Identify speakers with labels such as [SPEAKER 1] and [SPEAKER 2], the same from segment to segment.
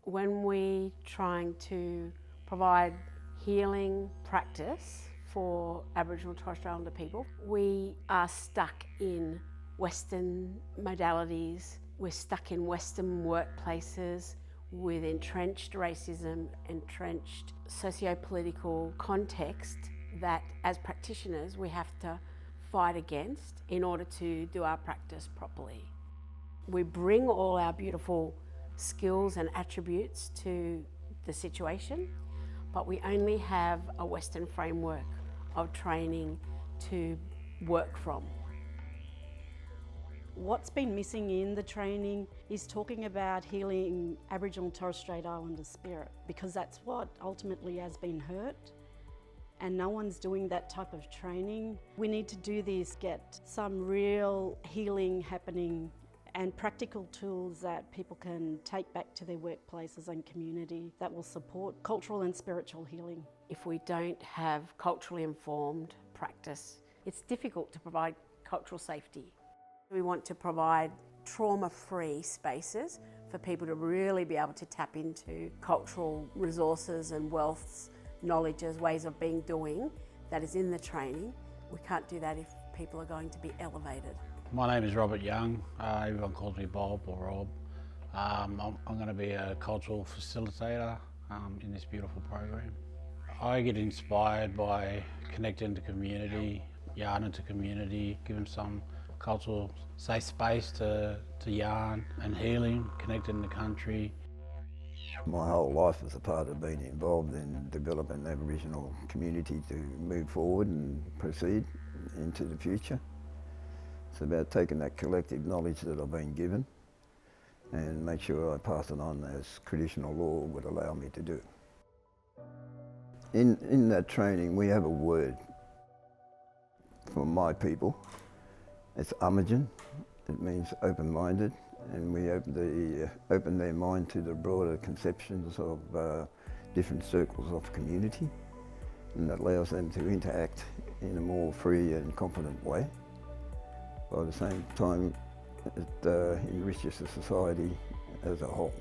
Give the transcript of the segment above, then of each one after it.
[SPEAKER 1] When we're trying to provide healing practice for Aboriginal and Torres Strait Islander people, we are stuck in Western modalities, we're stuck in Western workplaces with entrenched racism, entrenched socio-political context that as practitioners we have to fight against in order to do our practice properly. We bring all our beautiful skills and attributes to the situation, but we only have a Western framework of training to work from.
[SPEAKER 2] What's been missing in the training is talking about healing Aboriginal and Torres Strait Islander spirit, because that's what ultimately has been hurt, and no one's doing that type of training. We need to do this, get some real healing happening and practical tools that people can take back to their workplaces and community that will support cultural and spiritual healing.
[SPEAKER 1] If we don't have culturally informed practice, it's difficult to provide cultural safety. We want to provide trauma-free spaces for people to really be able to tap into cultural resources and wealths, knowledges, ways of being, doing that is in the training. We can't do that if people are going to be elevated.
[SPEAKER 3] My name is Robert Young. Everyone calls me Bob or Rob. I'm going to be a cultural facilitator in this beautiful program. I get inspired by connecting to community, yarning to community, giving some cultural safe space to yarn and healing, connecting the country.
[SPEAKER 4] My whole life is a part of being involved in developing the Aboriginal community to move forward and proceed into the future. It's about taking that collective knowledge that I've been given and make sure I pass it on as traditional law would allow me to do. In that training we have a word for my people. It's Amajan. It means open-minded, and we open their mind to the broader conceptions of different circles of community, and that allows them to interact in a more free and confident way. By the same time, it enriches the society as a whole.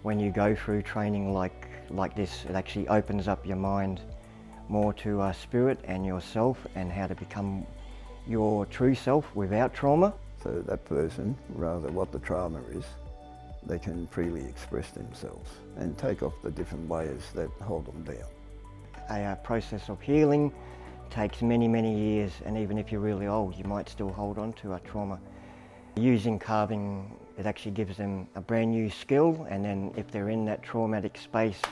[SPEAKER 5] When you go through training like this, it actually opens up your mind more to spirit and yourself and how to become your true self without trauma.
[SPEAKER 4] So that person, rather what the trauma is, they can freely express themselves and take off the different layers that hold them down.
[SPEAKER 5] A process of healing takes many, many years, and even if you're really old, you might still hold on to a trauma. Using carving, it actually gives them a brand new skill, and then if they're in that traumatic space,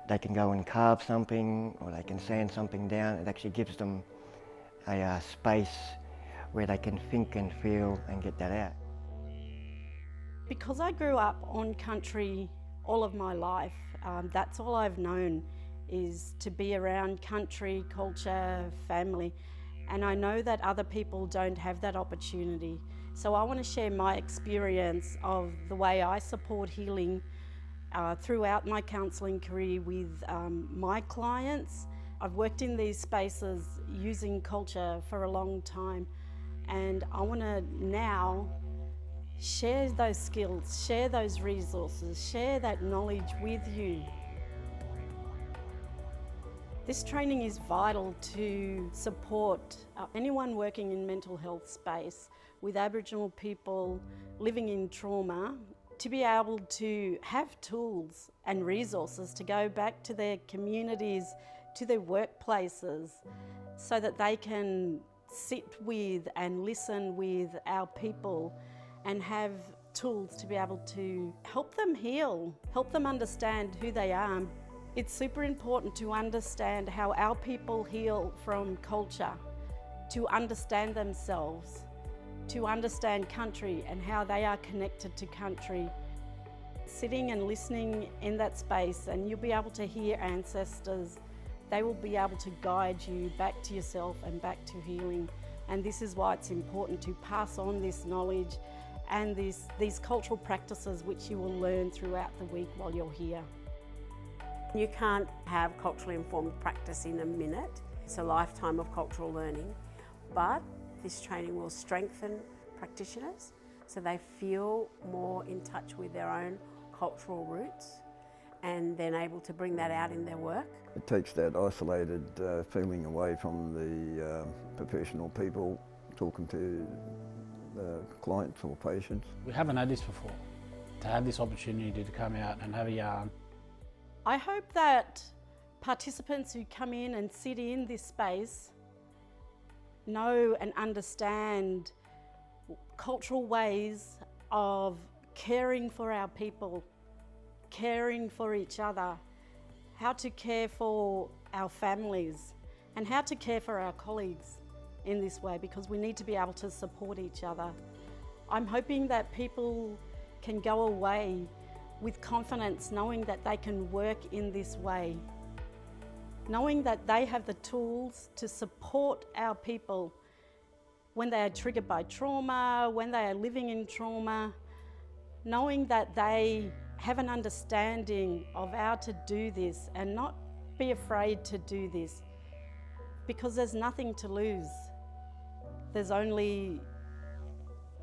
[SPEAKER 5] they can go and carve something or they can sand something down. It actually gives them a space where they can think and feel and get that out.
[SPEAKER 2] Because I grew up on country all of my life, that's all I've known, is to be around country, culture, family, and I know that other people don't have that opportunity. So I want to share my experience of the way I support healing throughout my counselling career with my clients. I've worked in these spaces using culture for a long time, and I want to now share those skills, share those resources, share that knowledge with you. This training is vital to support anyone working in mental health space with Aboriginal people living in trauma to be able to have tools and resources to go back to their communities, to their workplaces, so that they can sit with and listen with our people and have tools to be able to help them heal, help them understand who they are. It's super important to understand how our people heal from culture, to understand themselves, to understand country and how they are connected to country. Sitting and listening in that space, and you'll be able to hear ancestors. They will be able to guide you back to yourself and back to healing. And this is why it's important to pass on this knowledge and these cultural practices which you will learn throughout the week while you're here.
[SPEAKER 1] You can't have culturally informed practice in a minute. It's a lifetime of cultural learning, but this training will strengthen practitioners so they feel more in touch with their own cultural roots and then able to bring that out in their work.
[SPEAKER 4] It takes that isolated feeling away from the professional people talking to the clients or patients.
[SPEAKER 3] We haven't had this before. To have this opportunity to come out and have a yarn.
[SPEAKER 2] I hope that participants who come in and sit in this space know and understand cultural ways of caring for our people, caring for each other, how to care for our families, and how to care for our colleagues in this way, because we need to be able to support each other. I'm hoping that people can go away with confidence, knowing that they can work in this way, knowing that they have the tools to support our people when they are triggered by trauma, when they are living in trauma, knowing that they have an understanding of how to do this and not be afraid to do this, because there's nothing to lose. There's only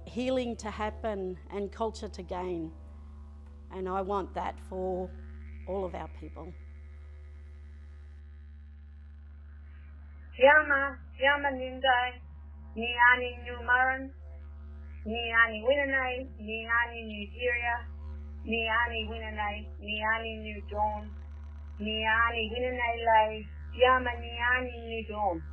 [SPEAKER 2] healing to happen and culture to gain. And I want that for all of our people.
[SPEAKER 6] Yama Nindai, Niani New Maran, Niani Winanai, Niani Nigeria, Niani Winanai, Niani New Dawn, Niani Winanai Lai, Yama Niani New Dawn.